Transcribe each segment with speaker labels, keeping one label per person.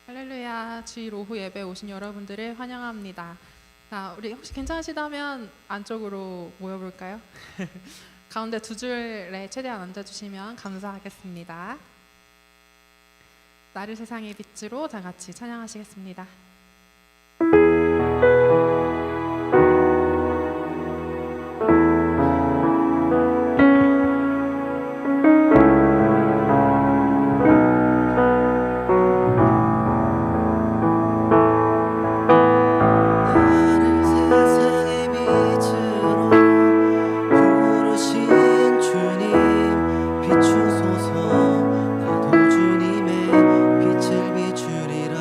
Speaker 1: 할렐루야, 주일 오후 예배 오신 여러분들을 환영합니다. 자, 우리 혹시 괜찮으시다면 안쪽으로 모여볼까요? 가운데 두 줄에 최대한 앉아주시면 감사하겠습니다. 나를 세상의 빛으로 다 같이 찬양하시겠습니다.
Speaker 2: 주소서 나도 주님의 빛을 비추리라.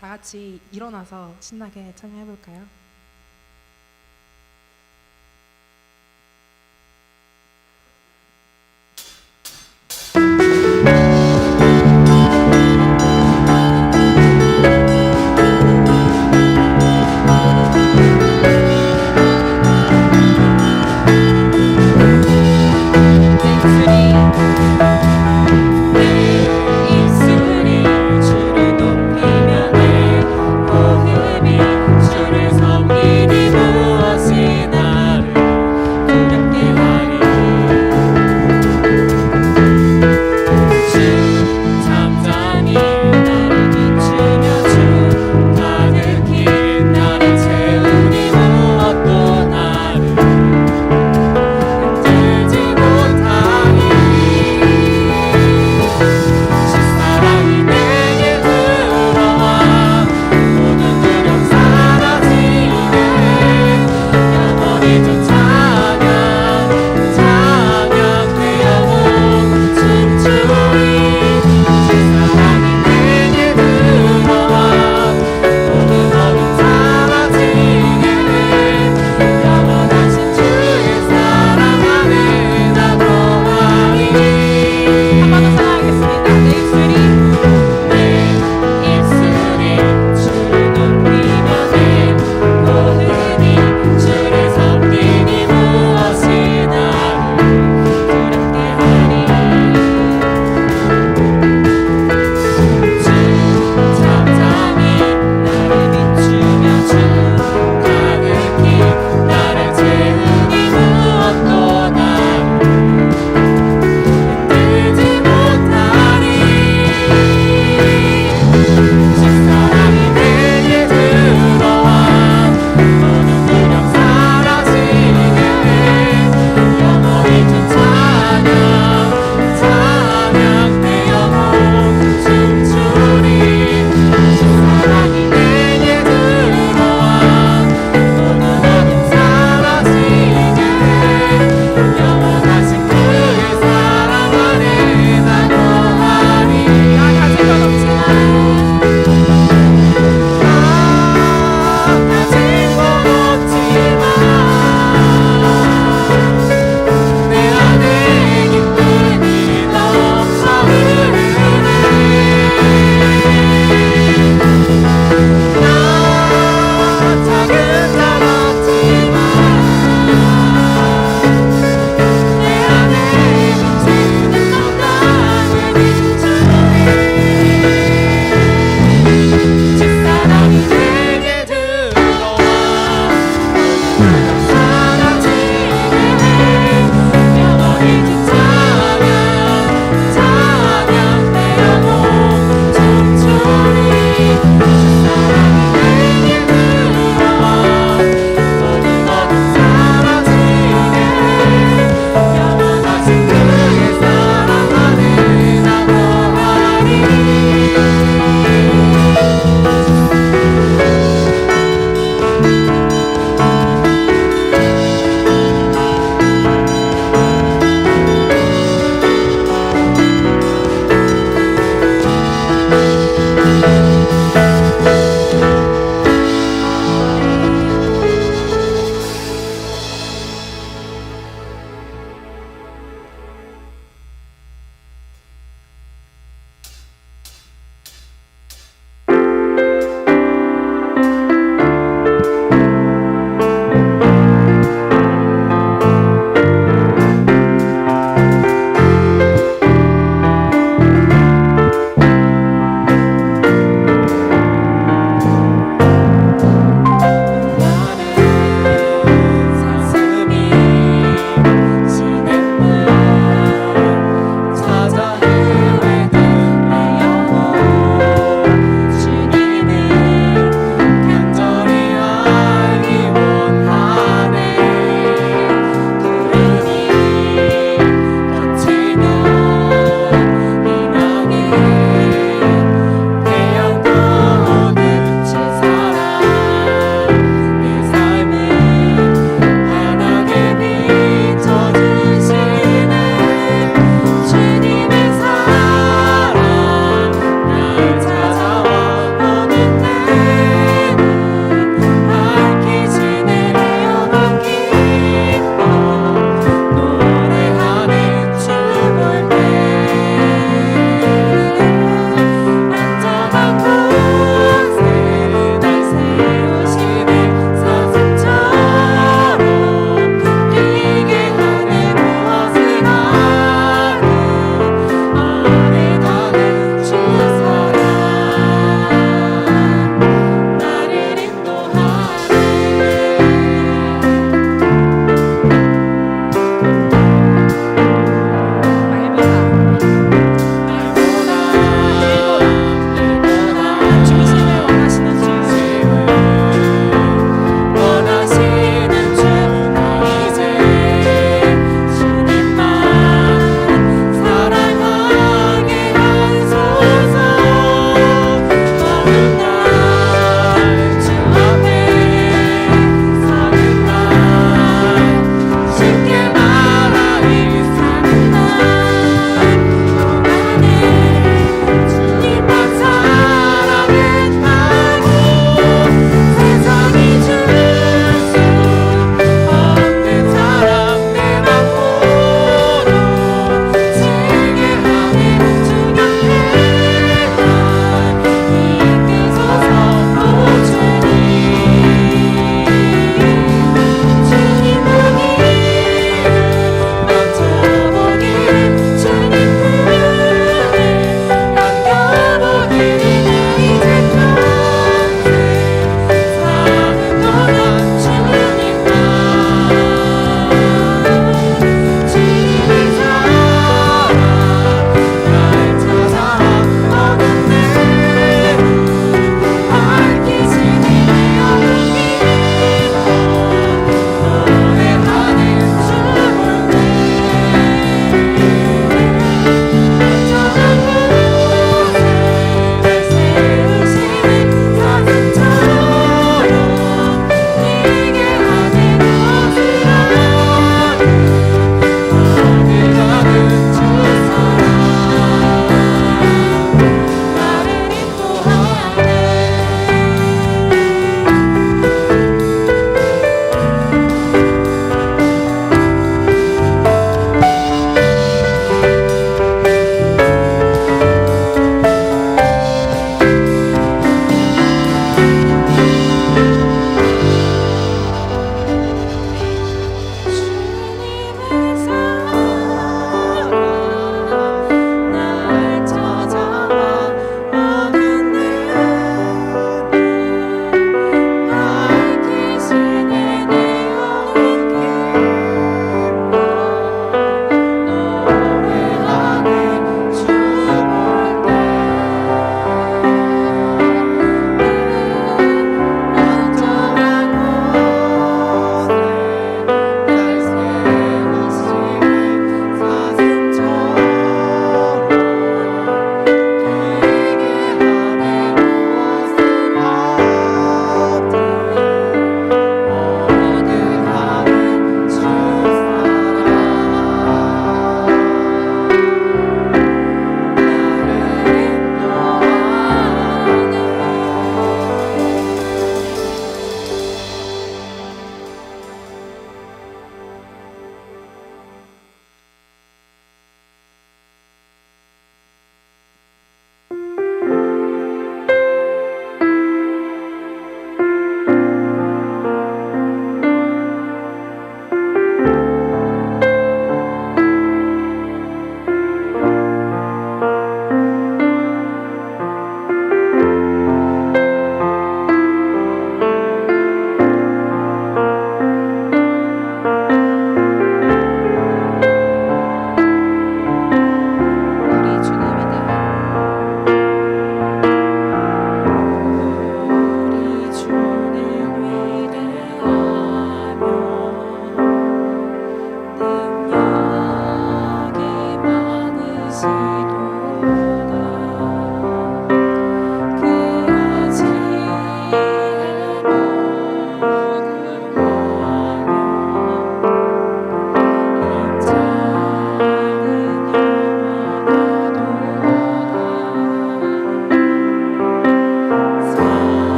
Speaker 1: 다 같이 일어나서 신나게 찬양해 볼까요?
Speaker 2: 주를 높이며 내 호흡이 주를 섬기며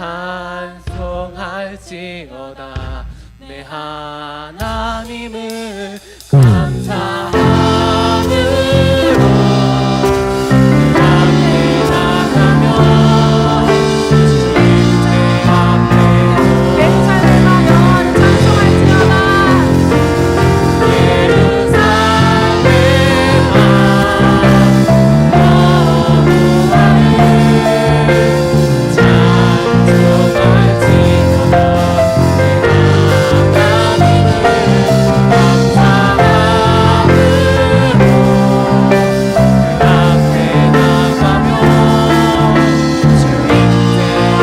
Speaker 2: 찬송할지어다. 내 하나님을 감사함으로 그 앞에 나가며 주님의 앞에서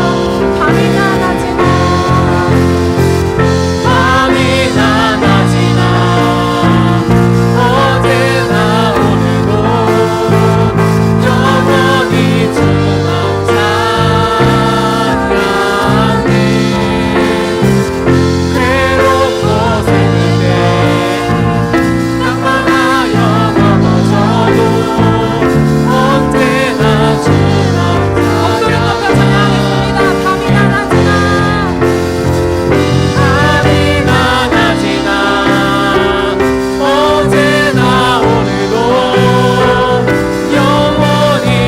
Speaker 1: 내 삶을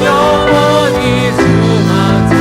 Speaker 1: 영원히 찬송할지어다.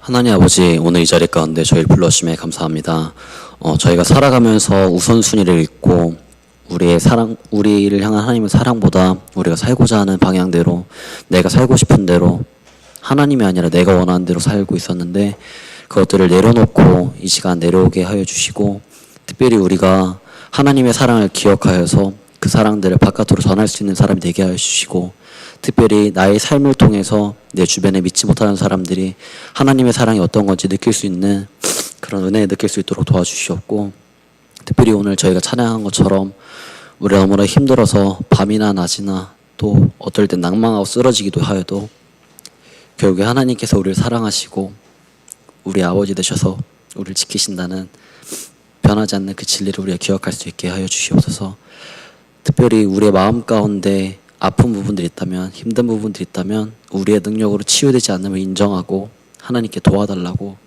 Speaker 3: 하나님 아버지, 오늘 이 자리 가운데 저희를 불러주심에 감사합니다. 저희가 살아가면서 우선순위를 잊고 우리를 향한 하나님의 사랑보다 우리가 살고자 하는 방향대로, 내가 살고 싶은 대로, 하나님이 아니라 내가 원하는 대로 살고 있었는데, 그것들을 내려놓고 이 시간 내려오게 하여 주시고, 특별히 우리가 하나님의 사랑을 기억하여서 그 사랑들을 바깥으로 전할 수 있는 사람이 되게 하여 주시고, 특별히 나의 삶을 통해서 내 주변에 믿지 못하는 사람들이 하나님의 사랑이 어떤 건지 느낄 수 있는 그런 은혜를 느낄 수 있도록 도와주시옵고, 특별히 오늘 저희가 찬양한 것처럼 우리가 너무나 힘들어서 밤이나 낮이나 또 어떨 땐 낭망하고 쓰러지기도 하여도 결국에 하나님께서 우리를 사랑하시고 우리 아버지 되셔서 우리를 지키신다는 변하지 않는 그 진리를 우리가 기억할 수 있게 하여 주시옵소서. 특별히 우리의 마음 가운데 아픈 부분들이 있다면, 힘든 부분들이 있다면 우리의 능력으로 치유되지 않음을 인정하고 하나님께 도와달라고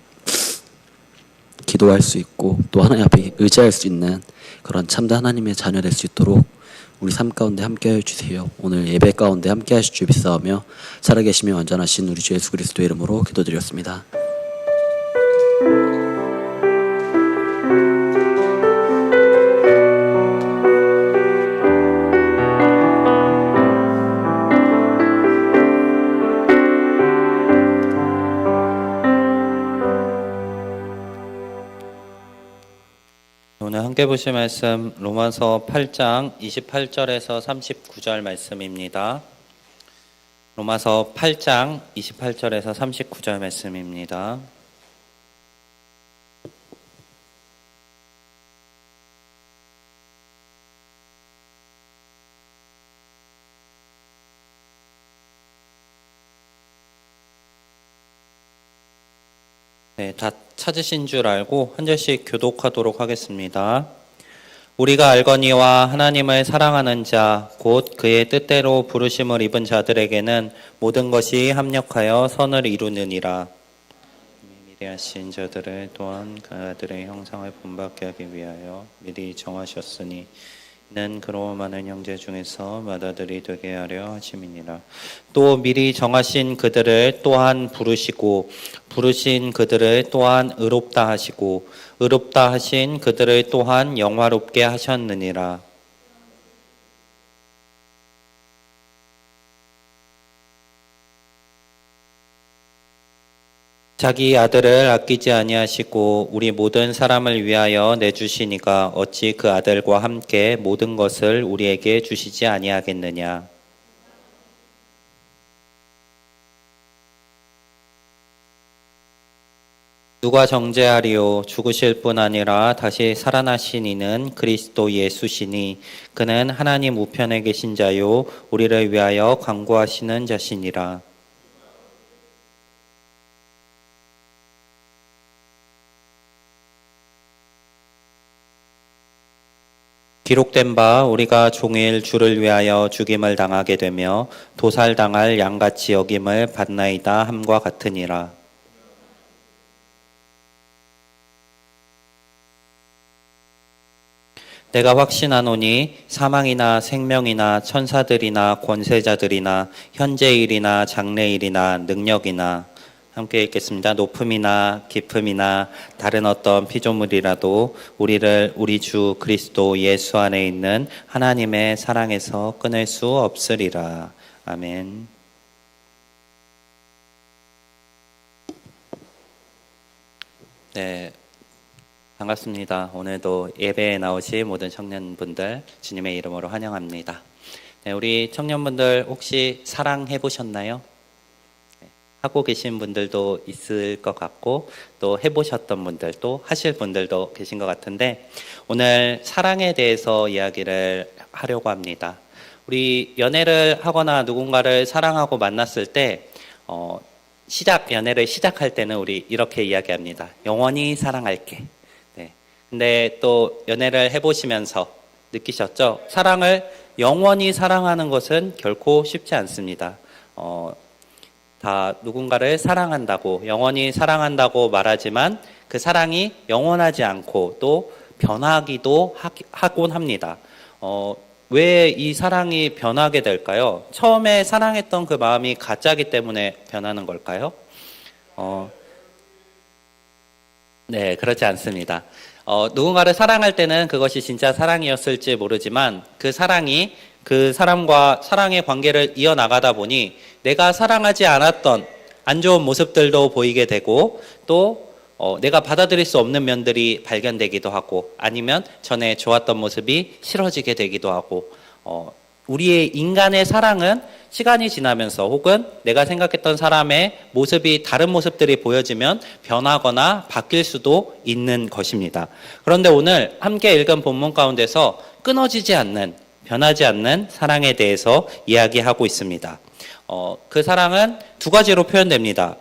Speaker 3: 기도할 수 있고 또 하나님 앞에 의지할 수 있는 그런 참된 하나님의 자녀 될 수 있도록 우리 삶 가운데 함께하여 주세요. 오늘 예배 가운데 함께하실 줄 믿사오며 살아계시며 완전하신 우리 주 예수 그리스도의 이름으로 기도드렸습니다.
Speaker 4: 오늘 함께 보실 말씀 로마서 8장 28절에서 39절 말씀입니다. 로마서 8장 28절에서 39절 말씀입니다. 네, 다 찾으신 줄 알고 한 절씩 교독하도록 하겠습니다. 우리가 알거니와 하나님을 사랑하는 자, 곧 그의 뜻대로 부르심을 입은 자들에게는 모든 것이 합력하여 선을 이루느니라. 미리 하신 자들을 또한 그들의 형상을 본받게 하기 위하여 미리 정하셨으니 는 그로 많은 형제 중에서 맏아들이 되게 하려 하심이니라. 또 미리 정하신 그들을 또한 부르시고 부르신 그들을 또한 의롭다 하시고 의롭다 하신 그들을 또한 영화롭게 하셨느니라. 자기 아들을 아끼지 아니하시고 우리 모든 사람을 위하여 내주시니가 어찌 그 아들과 함께 모든 것을 우리에게 주시지 아니하겠느냐. 누가 정죄하리요? 죽으실 뿐 아니라 다시 살아나신 이는 그리스도 예수시니 그는 하나님 우편에 계신 자요 우리를 위하여 간구하시는 자시니라. 기록된 바 우리가 종일 주를 위하여 죽임을 당하게 되며 도살당할 양같이 여김을 받나이다 함과 같으니라. 내가 확신하노니 사망이나 생명이나 천사들이나 권세자들이나 현재일이나 장래일이나 능력이나 함께 읽겠습니다. 높음이나 깊음이나 다른 어떤 피조물이라도 우리를 우리 주 그리스도 예수 안에 있는 하나님의 사랑에서 끊을 수 없으리라. 아멘. 네, 반갑습니다. 오늘도 예배에 나오신 모든 청년분들 주님의 이름으로 환영합니다. 네, 우리 청년분들 혹시 사랑해 보셨나요? 하고 계신 분들도 있을 것 같고 또 해보셨던 분들 또 하실 분들도 계신 것 같은데 오늘 사랑에 대해서 이야기를 하려고 합니다. 우리 연애를 하거나 누군가를 사랑하고 만났을 때 연애를 시작할 때는 우리 이렇게 이야기합니다. 영원히 사랑할게. 네. 근데 또 연애를 해보시면서 느끼셨죠? 사랑을 영원히 사랑하는 것은 결코 쉽지 않습니다. 다 누군가를 사랑한다고 영원히 사랑한다고 말하지만 그 사랑이 영원하지 않고 또 변하기도 하곤 합니다. 왜 이 사랑이 변하게 될까요? 처음에 사랑했던 그 마음이 가짜기 때문에 변하는 걸까요? 네, 그렇지 않습니다. 누군가를 사랑할 때는 그것이 진짜 사랑이었을지 모르지만 그 사랑이 그 사람과 사랑의 관계를 이어나가다 보니 내가 사랑하지 않았던 안 좋은 모습들도 보이게 되고 또 내가 받아들일 수 없는 면들이 발견되기도 하고 아니면 전에 좋았던 모습이 싫어지게 되기도 하고 우리의 인간의 사랑은 시간이 지나면서 혹은 내가 생각했던 사람의 모습이 다른 모습들이 보여지면 변하거나 바뀔 수도 있는 것입니다. 그런데 오늘 함께 읽은 본문 가운데서 끊어지지 않는 변하지 않는 사랑에 대해서 이야기하고 있습니다. 그 사랑은 두 가지로 표현됩니다.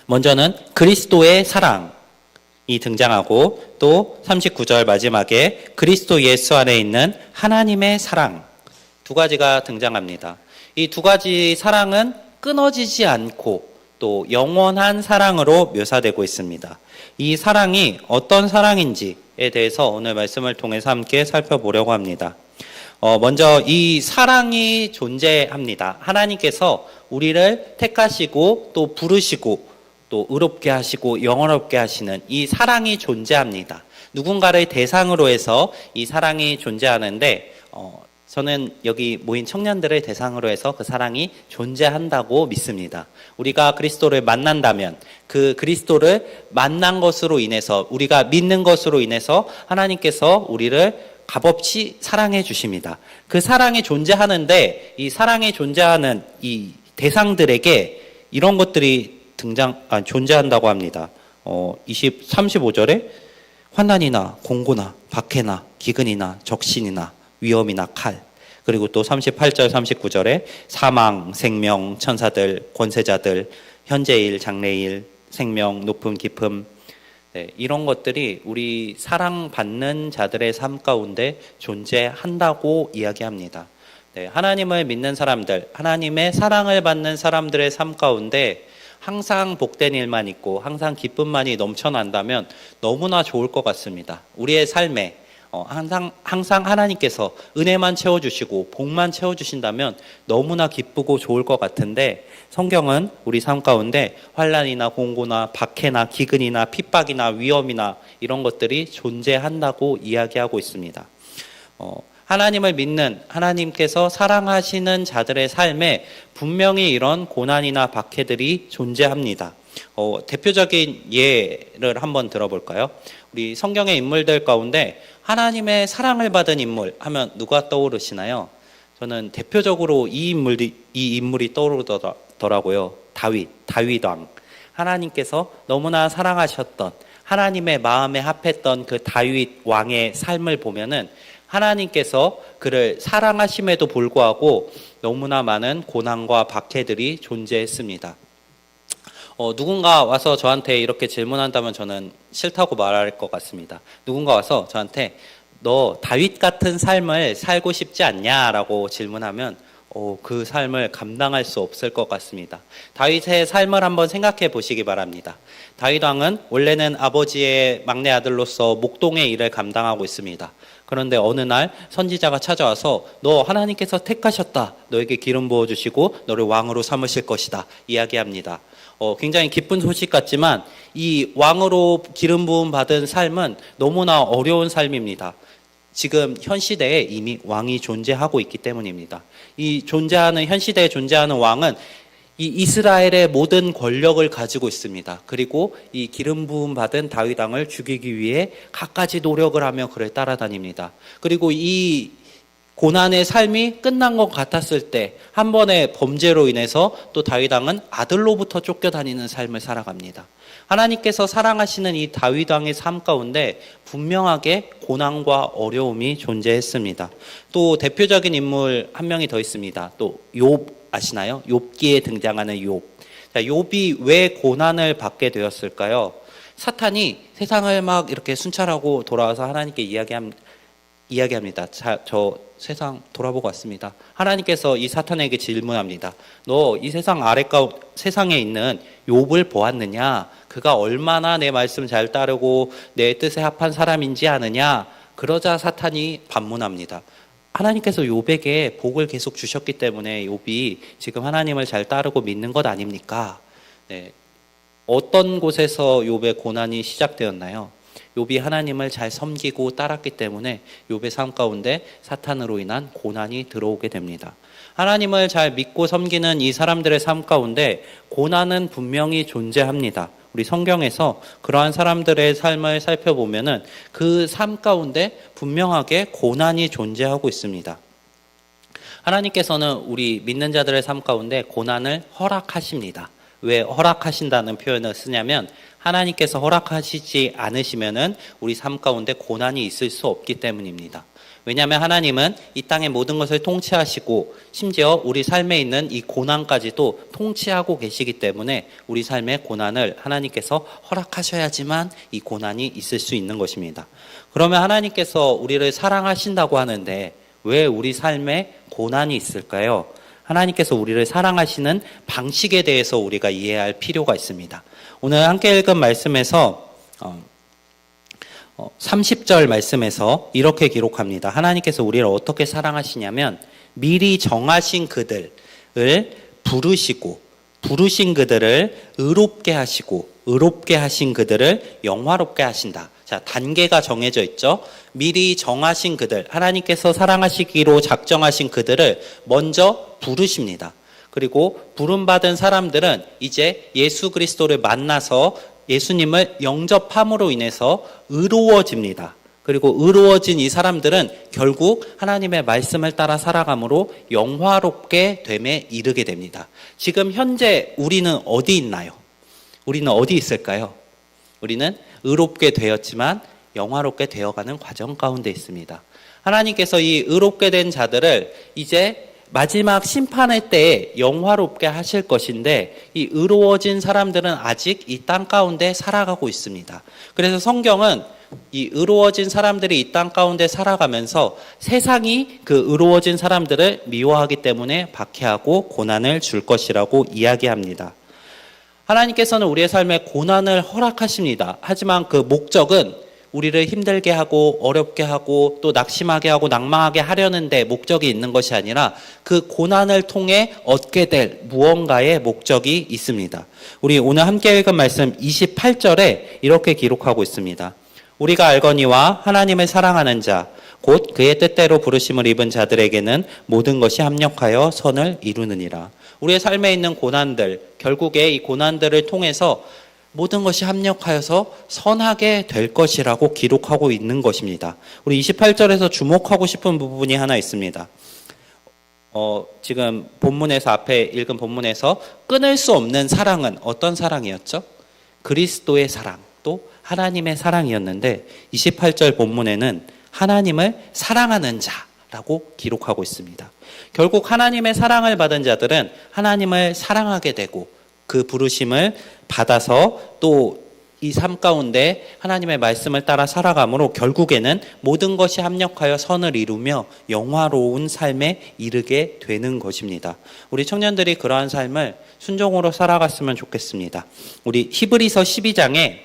Speaker 4: 먼저는 그리스도의 사랑이 등장하고 또 39절 마지막에 그리스도 예수 안에 있는 하나님의 사랑 두 가지가 등장합니다. 이 두 가지 사랑은 끊어지지 않고 또 영원한 사랑으로 묘사되고 있습니다. 이 사랑이 어떤 사랑인지에 대해서 오늘 말씀을 통해서 함께 살펴보려고 합니다. 먼저 이 사랑이 존재합니다. 하나님께서 우리를 택하시고 또 부르시고 또 의롭게 하시고 영원롭게 하시는 이 사랑이 존재합니다. 누군가를 대상으로 해서 이 사랑이 존재하는데 저는 여기 모인 청년들을 대상으로 해서 그 사랑이 존재한다고 믿습니다. 우리가 그리스도를 만난다면 그 그리스도를 만난 것으로 인해서 우리가 믿는 것으로 인해서 하나님께서 우리를 값없이 사랑해 주십니다. 그 사랑이 존재하는데 이 사랑이 존재하는 이 대상들에게 이런 것들이 존재한다고 합니다. 35절에 환난이나 공고나 박해나 기근이나 적신이나 위험이나 칼, 그리고 또 38절 39절에 사망, 생명, 천사들, 권세자들, 현재일, 장래일, 생명, 높음, 깊음, 이런 것들이 우리 사랑받는 자들의 삶 가운데 존재한다고 이야기합니다. 하나님을 믿는 사람들, 하나님의 사랑을 받는 사람들의 삶 가운데 항상 복된 일만 있고 항상 기쁨만이 넘쳐난다면 너무나 좋을 것 같습니다. 우리의 삶에 항상 하나님께서 은혜만 채워주시고 복만 채워주신다면 너무나 기쁘고 좋을 것 같은데 성경은 우리 삶 가운데 환난이나 공고나 박해나 기근이나 핍박이나 위험이나 이런 것들이 존재한다고 이야기하고 있습니다. 하나님을 믿는 하나님께서 사랑하시는 자들의 삶에 분명히 이런 고난이나 박해들이 존재합니다. 대표적인 예를 한번 들어볼까요? 우리 성경의 인물들 가운데 하나님의 사랑을 받은 인물 하면 누가 떠오르시나요? 저는 대표적으로 이 인물이 떠오르더라고요. 다윗 왕. 하나님께서 너무나 사랑하셨던 하나님의 마음에 합했던 그 다윗 왕의 삶을 보면은 하나님께서 그를 사랑하심에도 불구하고 너무나 많은 고난과 박해들이 존재했습니다. 누군가 와서 저한테 이렇게 질문한다면 저는 싫다고 말할 것 같습니다. 누군가 와서 저한테 너 다윗 같은 삶을 살고 싶지 않냐라고 질문하면 그 삶을 감당할 수 없을 것 같습니다. 다윗의 삶을 한번 생각해 보시기 바랍니다. 다윗 왕은 원래는 아버지의 막내 아들로서 목동의 일을 감당하고 있습니다. 그런데 어느 날 선지자가 찾아와서 너 하나님께서 택하셨다. 너에게 기름 부어주시고 너를 왕으로 삼으실 것이다. 이야기합니다. 굉장히 기쁜 소식 같지만 이 왕으로 기름 부음 받은 삶은 너무나 어려운 삶입니다. 지금 현 시대에 이미 왕이 존재하고 있기 때문입니다. 현 시대에 존재하는 왕은 이 이스라엘의 모든 권력을 가지고 있습니다. 그리고 이 기름 부음 받은 다윗 왕을 죽이기 위해 갖가지 노력을 하며 그를 따라다닙니다. 그리고 이 고난의 삶이 끝난 것 같았을 때 한 번의 범죄로 인해서 또 다윗 왕은 아들로부터 쫓겨다니는 삶을 살아갑니다. 하나님께서 사랑하시는 이 다윗 왕의 삶 가운데 분명하게 고난과 어려움이 존재했습니다. 또 대표적인 인물 한 명이 더 있습니다. 또 욥 아시나요? 욥기에 등장하는 욥. 욥이 왜 고난을 받게 되었을까요? 사탄이 세상을 막 이렇게 순찰하고 돌아와서 하나님께 이야기합니다. 저 세상 돌아보고 왔습니다. 하나님께서 이 사탄에게 질문합니다. 너 이 세상에 있는 욥을 보았느냐? 그가 얼마나 내 말씀 잘 따르고 내 뜻에 합한 사람인지 아느냐? 그러자 사탄이 반문합니다. 하나님께서 욥에게 복을 계속 주셨기 때문에 욥이 지금 하나님을 잘 따르고 믿는 것 아닙니까? 네. 어떤 곳에서 욥의 고난이 시작되었나요? 욥이 하나님을 잘 섬기고 따랐기 때문에 욥의 삶 가운데 사탄으로 인한 고난이 들어오게 됩니다. 하나님을 잘 믿고 섬기는 이 사람들의 삶 가운데 고난은 분명히 존재합니다. 우리 성경에서 그러한 사람들의 삶을 살펴보면은 그 삶 가운데 분명하게 고난이 존재하고 있습니다. 하나님께서는 우리 믿는 자들의 삶 가운데 고난을 허락하십니다. 왜 허락하신다는 표현을 쓰냐면 하나님께서 허락하시지 않으시면은 우리 삶 가운데 고난이 있을 수 없기 때문입니다. 왜냐하면 하나님은 이 땅의 모든 것을 통치하시고 심지어 우리 삶에 있는 이 고난까지도 통치하고 계시기 때문에 우리 삶의 고난을 하나님께서 허락하셔야지만 이 고난이 있을 수 있는 것입니다. 그러면 하나님께서 우리를 사랑하신다고 하는데 왜 우리 삶에 고난이 있을까요? 하나님께서 우리를 사랑하시는 방식에 대해서 우리가 이해할 필요가 있습니다. 오늘 함께 읽은 말씀에서 30절 말씀에서 이렇게 기록합니다. 하나님께서 우리를 어떻게 사랑하시냐면 미리 정하신 그들을 부르시고 부르신 그들을 의롭게 하시고 의롭게 하신 그들을 영화롭게 하신다. 자, 단계가 정해져 있죠. 미리 정하신 그들, 하나님께서 사랑하시기로 작정하신 그들을 먼저 부르십니다. 그리고 부름받은 사람들은 이제 예수 그리스도를 만나서 예수님을 영접함으로 인해서 의로워집니다. 그리고 의로워진 이 사람들은 결국 하나님의 말씀을 따라 살아감으로 영화롭게 됨에 이르게 됩니다. 지금 현재 우리는 어디 있나요? 우리는 어디 있을까요? 우리는 의롭게 되었지만 영화롭게 되어가는 과정 가운데 있습니다. 하나님께서 이 의롭게 된 자들을 이제 마지막 심판의 때에 영화롭게 하실 것인데 이 의로워진 사람들은 아직 이 땅 가운데 살아가고 있습니다. 그래서 성경은 이 의로워진 사람들이 이 땅 가운데 살아가면서 세상이 그 의로워진 사람들을 미워하기 때문에 박해하고 고난을 줄 것이라고 이야기합니다. 하나님께서는 우리의 삶에 고난을 허락하십니다. 하지만 그 목적은 우리를 힘들게 하고 어렵게 하고 또 낙심하게 하고 낭망하게 하려는 데 목적이 있는 것이 아니라 그 고난을 통해 얻게 될 무언가의 목적이 있습니다. 우리 오늘 함께 읽은 말씀 28절에 이렇게 기록하고 있습니다. 우리가 알거니와 하나님을 사랑하는 자 곧 그의 뜻대로 부르심을 입은 자들에게는 모든 것이 합력하여 선을 이루느니라. 우리의 삶에 있는 고난들, 결국에 이 고난들을 통해서 모든 것이 합력하여서 선하게 될 것이라고 기록하고 있는 것입니다. 우리 28절에서 주목하고 싶은 부분이 하나 있습니다. 지금 본문에서 앞에 읽은 본문에서 끊을 수 없는 사랑은 어떤 사랑이었죠? 그리스도의 사랑, 또 하나님의 사랑이었는데 28절 본문에는 하나님을 사랑하는 자라고 기록하고 있습니다. 결국 하나님의 사랑을 받은 자들은 하나님을 사랑하게 되고 그 부르심을 받아서 또 이 삶 가운데 하나님의 말씀을 따라 살아가므로 결국에는 모든 것이 합력하여 선을 이루며 영화로운 삶에 이르게 되는 것입니다. 우리 청년들이 그러한 삶을 순종으로 살아갔으면 좋겠습니다. 우리 히브리서 12장에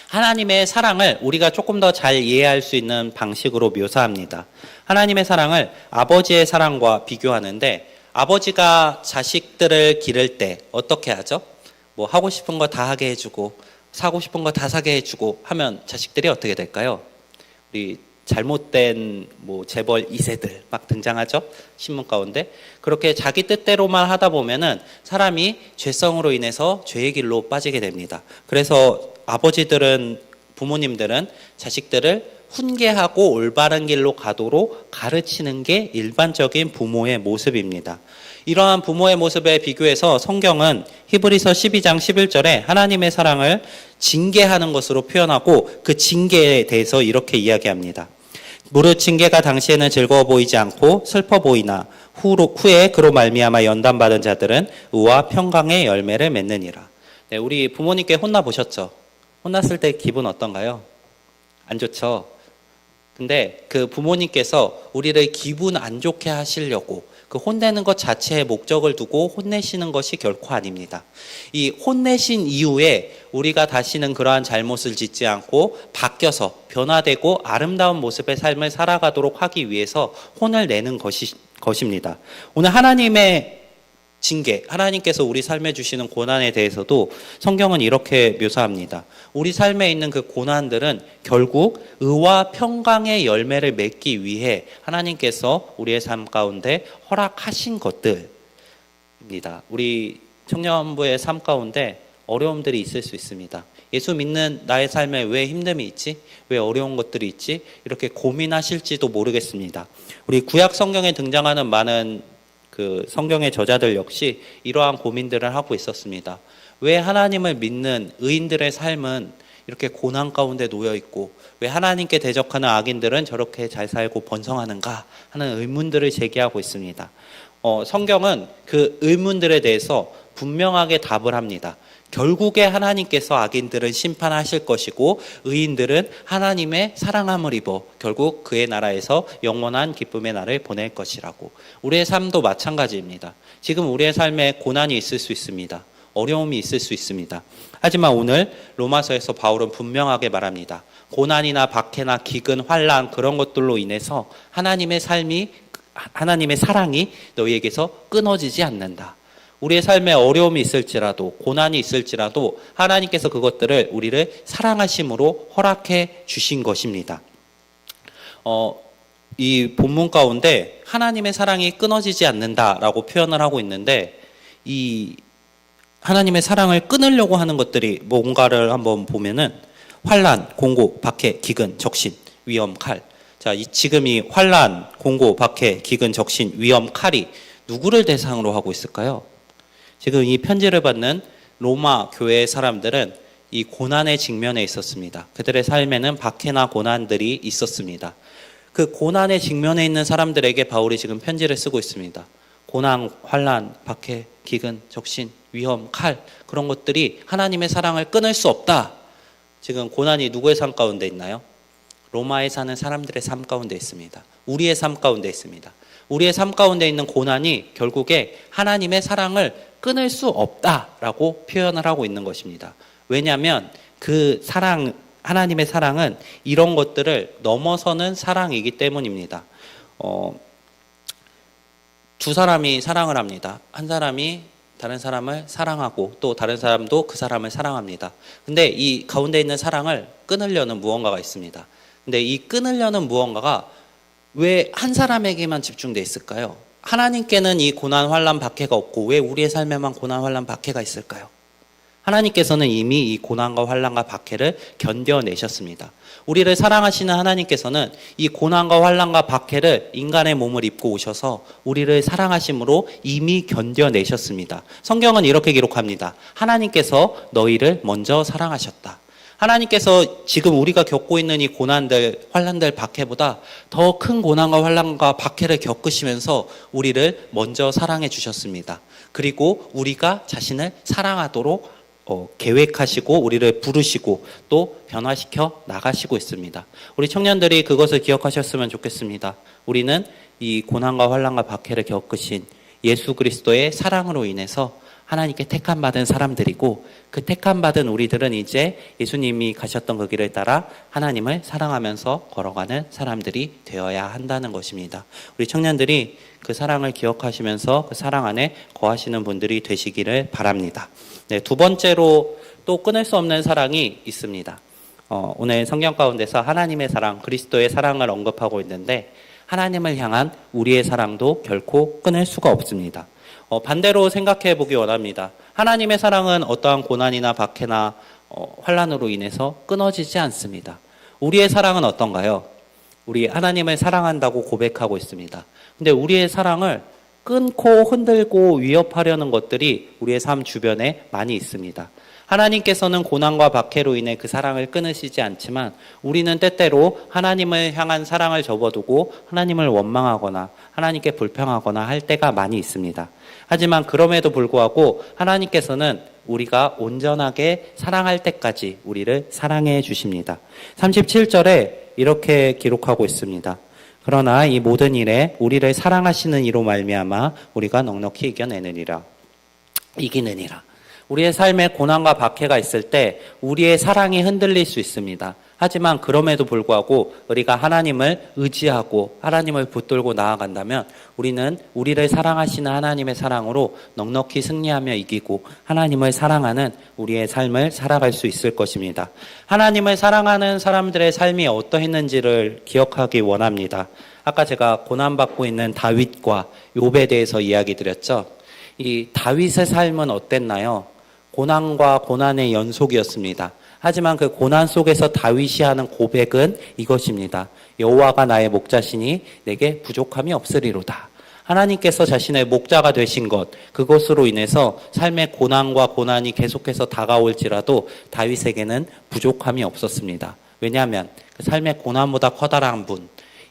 Speaker 4: 하나님의 사랑을 우리가 조금 더 잘 이해할 수 있는 방식으로 묘사합니다. 하나님의 사랑을 아버지의 사랑과 비교하는데 아버지가 자식들을 기를 때 어떻게 하죠? 뭐 하고 싶은 거 다 하게 해주고 사고 싶은 거 다 사게 해주고 하면 자식들이 어떻게 될까요? 우리 잘못된 뭐 재벌 2세들 막 등장하죠? 신문 가운데. 그렇게 자기 뜻대로만 하다 보면은 사람이 죄성으로 인해서 죄의 길로 빠지게 됩니다. 그래서 아버지들은, 부모님들은 자식들을 훈계하고 올바른 길로 가도록 가르치는 게 일반적인 부모의 모습입니다. 이러한 부모의 모습에 비교해서 성경은 히브리서 12장 11절에 하나님의 사랑을 징계하는 것으로 표현하고 그 징계에 대해서 이렇게 이야기합니다. 무릇 징계가 당시에는 즐거워 보이지 않고 슬퍼 보이나 후에 그로 말미암아 연단받은 자들은 의와 평강의 열매를 맺느니라. 네, 우리 부모님께 혼나보셨죠? 혼났을 때 기분 어떤가요? 안 좋죠? 근데 그 부모님께서 우리를 기분 안 좋게 하시려고 그 혼내는 것 자체의 목적을 두고 혼내시는 것이 결코 아닙니다. 이 혼내신 이후에 우리가 다시는 그러한 잘못을 짓지 않고 바뀌어서 변화되고 아름다운 모습의 삶을 살아가도록 하기 위해서 혼을 내는 것입니다. 오늘 하나님의 징계, 하나님께서 우리 삶에 주시는 고난에 대해서도 성경은 이렇게 묘사합니다. 우리 삶에 있는 그 고난들은 결국 의와 평강의 열매를 맺기 위해 하나님께서 우리의 삶 가운데 허락하신 것들입니다. 우리 청년부의 삶 가운데 어려움들이 있을 수 있습니다. 예수 믿는 나의 삶에 왜 힘듦이 있지? 왜 어려운 것들이 있지? 이렇게 고민하실지도 모르겠습니다. 우리 구약 성경에 등장하는 많은 그 성경의 저자들 역시 이러한 고민들을 하고 있었습니다. 왜 하나님을 믿는 의인들의 삶은 이렇게 고난 가운데 놓여 있고 왜 하나님께 대적하는 악인들은 저렇게 잘 살고 번성하는가 하는 의문들을 제기하고 있습니다. 성경은 그 의문들에 대해서 분명하게 답을 합니다. 결국에 하나님께서 악인들은 심판하실 것이고 의인들은 하나님의 사랑함을 입어 결국 그의 나라에서 영원한 기쁨의 날을 보낼 것이라고. 우리의 삶도 마찬가지입니다. 지금 우리의 삶에 고난이 있을 수 있습니다. 어려움이 있을 수 있습니다. 하지만 오늘 로마서에서 바울은 분명하게 말합니다. 고난이나 박해나 기근, 환난 그런 것들로 인해서 하나님의 사랑이 너희에게서 끊어지지 않는다. 우리의 삶에 어려움이 있을지라도 고난이 있을지라도 하나님께서 그것들을 우리를 사랑하심으로 허락해 주신 것입니다. 이 본문 가운데 하나님의 사랑이 끊어지지 않는다라고 표현을 하고 있는데 이 하나님의 사랑을 끊으려고 하는 것들이 뭔가를 한번 보면은 환난, 공고, 박해, 기근, 적신, 위험, 칼. 자, 지금 이 환난, 공고, 박해, 기근, 적신, 위험, 칼이 누구를 대상으로 하고 있을까요? 지금 이 편지를 받는 로마 교회의 사람들은 이 고난에 직면해 있었습니다. 그들의 삶에는 박해나 고난들이 있었습니다. 그 고난에 직면해 있는 사람들에게 바울이 지금 편지를 쓰고 있습니다. 고난, 환난, 박해, 기근, 적신, 위험, 칼 그런 것들이 하나님의 사랑을 끊을 수 없다. 지금 고난이 누구의 삶 가운데 있나요? 로마에 사는 사람들의 삶 가운데 있습니다. 우리의 삶 가운데 있습니다. 우리의 삶 가운데 있는 고난이 결국에 하나님의 사랑을 끊을 수 없다라고 표현을 하고 있는 것입니다. 왜냐하면 그 사랑, 하나님의 사랑은 이런 것들을 넘어서는 사랑이기 때문입니다. 두 사람이 사랑을 합니다. 한 사람이 다른 사람을 사랑하고 또 다른 사람도 그 사람을 사랑합니다. 근데 이 가운데 있는 사랑을 끊으려는 무언가가 있습니다. 근데 이 끊으려는 무언가가 왜 한 사람에게만 집중되어 있을까요? 하나님께는 이 고난, 환난, 박해가 없고 왜 우리의 삶에만 고난, 환난, 박해가 있을까요? 하나님께서는 이미 이 고난과 환난과 박해를 견뎌내셨습니다. 우리를 사랑하시는 하나님께서는 이 고난과 환난과 박해를 인간의 몸을 입고 오셔서 우리를 사랑하심으로 이미 견뎌내셨습니다. 성경은 이렇게 기록합니다. 하나님께서 너희를 먼저 사랑하셨다. 하나님께서 지금 우리가 겪고 있는 이 고난들, 환난들, 박해보다 더 큰 고난과 환난과 박해를 겪으시면서 우리를 먼저 사랑해 주셨습니다. 그리고 우리가 자신을 사랑하도록 계획하시고 우리를 부르시고 또 변화시켜 나가시고 있습니다. 우리 청년들이 그것을 기억하셨으면 좋겠습니다. 우리는 이 고난과 환난과 박해를 겪으신 예수 그리스도의 사랑으로 인해서 하나님께 택함 받은 사람들이고 그 택함 받은 우리들은 이제 예수님이 가셨던 그 길을 따라 하나님을 사랑하면서 걸어가는 사람들이 되어야 한다는 것입니다. 우리 청년들이 그 사랑을 기억하시면서 그 사랑 안에 거하시는 분들이 되시기를 바랍니다. 네, 두 번째로 또 끊을 수 없는 사랑이 있습니다. 오늘 성경 가운데서 하나님의 사랑, 그리스도의 사랑을 언급하고 있는데 하나님을 향한 우리의 사랑도 결코 끊을 수가 없습니다. 반대로 생각해 보기 원합니다. 하나님의 사랑은 어떠한 고난이나 박해나 환난으로 인해서 끊어지지 않습니다. 우리의 사랑은 어떤가요? 우리 하나님을 사랑한다고 고백하고 있습니다. 근데 우리의 사랑을 끊고 흔들고 위협하려는 것들이 우리의 삶 주변에 많이 있습니다. 하나님께서는 고난과 박해로 인해 그 사랑을 끊으시지 않지만 우리는 때때로 하나님을 향한 사랑을 접어두고 하나님을 원망하거나 하나님께 불평하거나 할 때가 많이 있습니다. 하지만 그럼에도 불구하고 하나님께서는 우리가 온전하게 사랑할 때까지 우리를 사랑해 주십니다. 37절에 이렇게 기록하고 있습니다. 그러나 이 모든 일에 우리를 사랑하시는 이로 말미암아 우리가 넉넉히 이기느니라. 우리의 삶에 고난과 박해가 있을 때 우리의 사랑이 흔들릴 수 있습니다. 하지만 그럼에도 불구하고 우리가 하나님을 의지하고 하나님을 붙들고 나아간다면 우리는 우리를 사랑하시는 하나님의 사랑으로 넉넉히 승리하며 이기고 하나님을 사랑하는 우리의 삶을 살아갈 수 있을 것입니다. 하나님을 사랑하는 사람들의 삶이 어떠했는지를 기억하기 원합니다. 아까 제가 고난받고 있는 다윗과 욥에 대해서 이야기 드렸죠. 이 다윗의 삶은 어땠나요? 고난과 고난의 연속이었습니다. 하지만 그 고난 속에서 다윗이 하는 고백은 이것입니다. 여호와가 나의 목자시니 내게 부족함이 없으리로다. 하나님께서 자신의 목자가 되신 것, 그것으로 인해서 삶의 고난과 고난이 계속해서 다가올지라도 다윗에게는 부족함이 없었습니다. 왜냐하면 그 삶의 고난보다 커다란 분,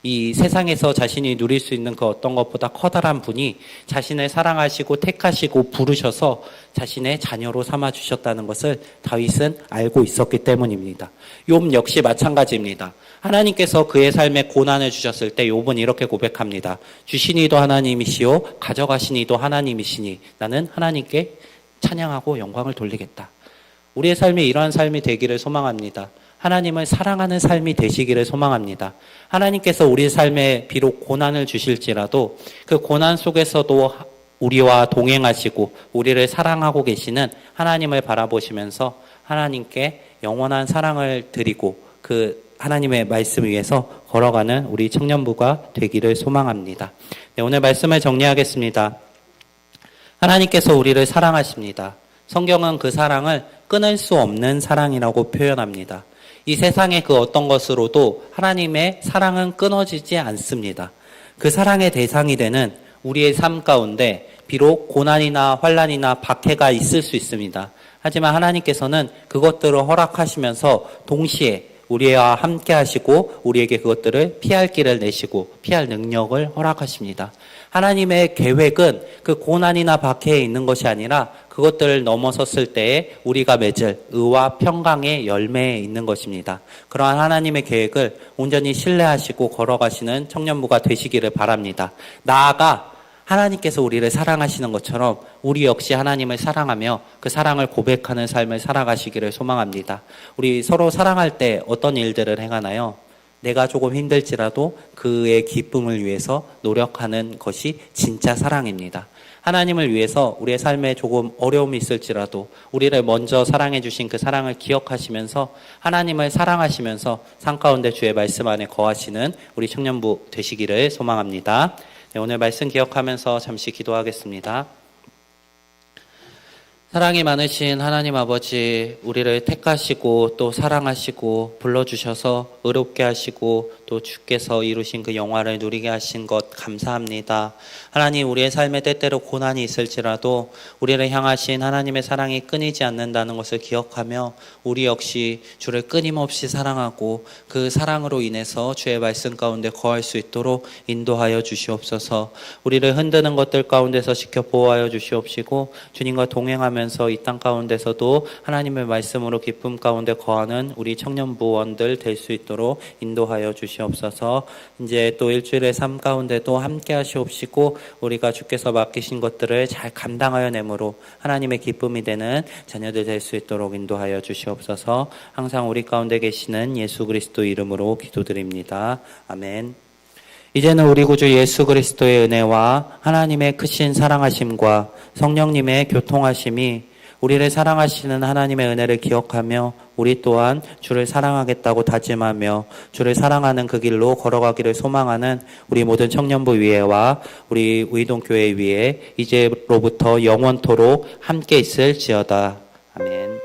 Speaker 4: 이 세상에서 자신이 누릴 수 있는 그 어떤 것보다 커다란 분이 자신을 사랑하시고 택하시고 부르셔서 자신의 자녀로 삼아 주셨다는 것을 다윗은 알고 있었기 때문입니다. 욥 역시 마찬가지입니다. 하나님께서 그의 삶에 고난을 주셨을 때 욥은 이렇게 고백합니다. 주신 이도 하나님이시오 가져가신 이도 하나님이시니 나는 하나님께 찬양하고 영광을 돌리겠다. 우리의 삶이 이러한 삶이 되기를 소망합니다. 하나님을 사랑하는 삶이 되시기를 소망합니다. 하나님께서 우리 삶에 비록 고난을 주실지라도 그 고난 속에서도 우리와 동행하시고 우리를 사랑하고 계시는 하나님을 바라보시면서 하나님께 영원한 사랑을 드리고 그 하나님의 말씀 위에서 걸어가는 우리 청년부가 되기를 소망합니다. 네, 오늘 말씀을 정리하겠습니다. 하나님께서 우리를 사랑하십니다. 성경은 그 사랑을 끊을 수 없는 사랑이라고 표현합니다. 이 세상의 그 어떤 것으로도 하나님의 사랑은 끊어지지 않습니다. 그 사랑의 대상이 되는 우리의 삶 가운데 비록 고난이나 환난이나 박해가 있을 수 있습니다. 하지만 하나님께서는 그것들을 허락하시면서 동시에 우리와 함께 하시고 우리에게 그것들을 피할 길을 내시고 피할 능력을 허락하십니다. 하나님의 계획은 그 고난이나 박해에 있는 것이 아니라 그것들을 넘어섰을 때에 우리가 맺을 의와 평강의 열매에 있는 것입니다. 그러한 하나님의 계획을 온전히 신뢰하시고 걸어가시는 청년부가 되시기를 바랍니다. 나아가 하나님께서 우리를 사랑하시는 것처럼 우리 역시 하나님을 사랑하며 그 사랑을 고백하는 삶을 살아가시기를 소망합니다. 우리 서로 사랑할 때 어떤 일들을 행하나요? 내가 조금 힘들지라도 그의 기쁨을 위해서 노력하는 것이 진짜 사랑입니다. 하나님을 위해서 우리의 삶에 조금 어려움이 있을지라도 우리를 먼저 사랑해 주신 그 사랑을 기억하시면서 하나님을 사랑하시면서 삶 가운데 주의 말씀 안에 거하시는 우리 청년부 되시기를 소망합니다. 네, 오늘 말씀 기억하면서 잠시 기도하겠습니다. 사랑이 많으신 하나님 아버지, 우리를 택하시고 또 사랑하시고 불러주셔서 의롭게 하시고 또 주께서 이루신 그 영화를 누리게 하신 것 감사합니다. 하나님, 우리의 삶에 때때로 고난이 있을지라도 우리를 향하신 하나님의 사랑이 끊이지 않는다는 것을 기억하며 우리 역시 주를 끊임없이 사랑하고 그 사랑으로 인해서 주의 말씀 가운데 거할 수 있도록 인도하여 주시옵소서. 우리를 흔드는 것들 가운데서 지켜 보호하여 주시옵시고 주님과 동행하면서 이 땅 가운데서도 하나님의 말씀으로 기쁨 가운데 거하는 우리 청년부원들 될 수 있도록 인도하여 주시옵소서. 이제 또 일주일의 삶 가운데도 함께 하시옵시고 우리가 주께서 맡기신 것들을 잘 감당하여 내므로 하나님의 기쁨이 되는 자녀들 될 수 있도록 인도하여 주시옵소서. 항상 우리 가운데 계시는 예수 그리스도 이름으로 기도드립니다. 아멘. 이제는 우리 구주 예수 그리스도의 은혜와 하나님의 크신 사랑하심과 성령님의 교통하심이 우리를 사랑하시는 하나님의 은혜를 기억하며 우리 또한 주를 사랑하겠다고 다짐하며 주를 사랑하는 그 길로 걸어가기를 소망하는 우리 모든 청년부 위에와 우리 의동교회 위에 이제로부터 영원토록 함께 있을지어다. 아멘.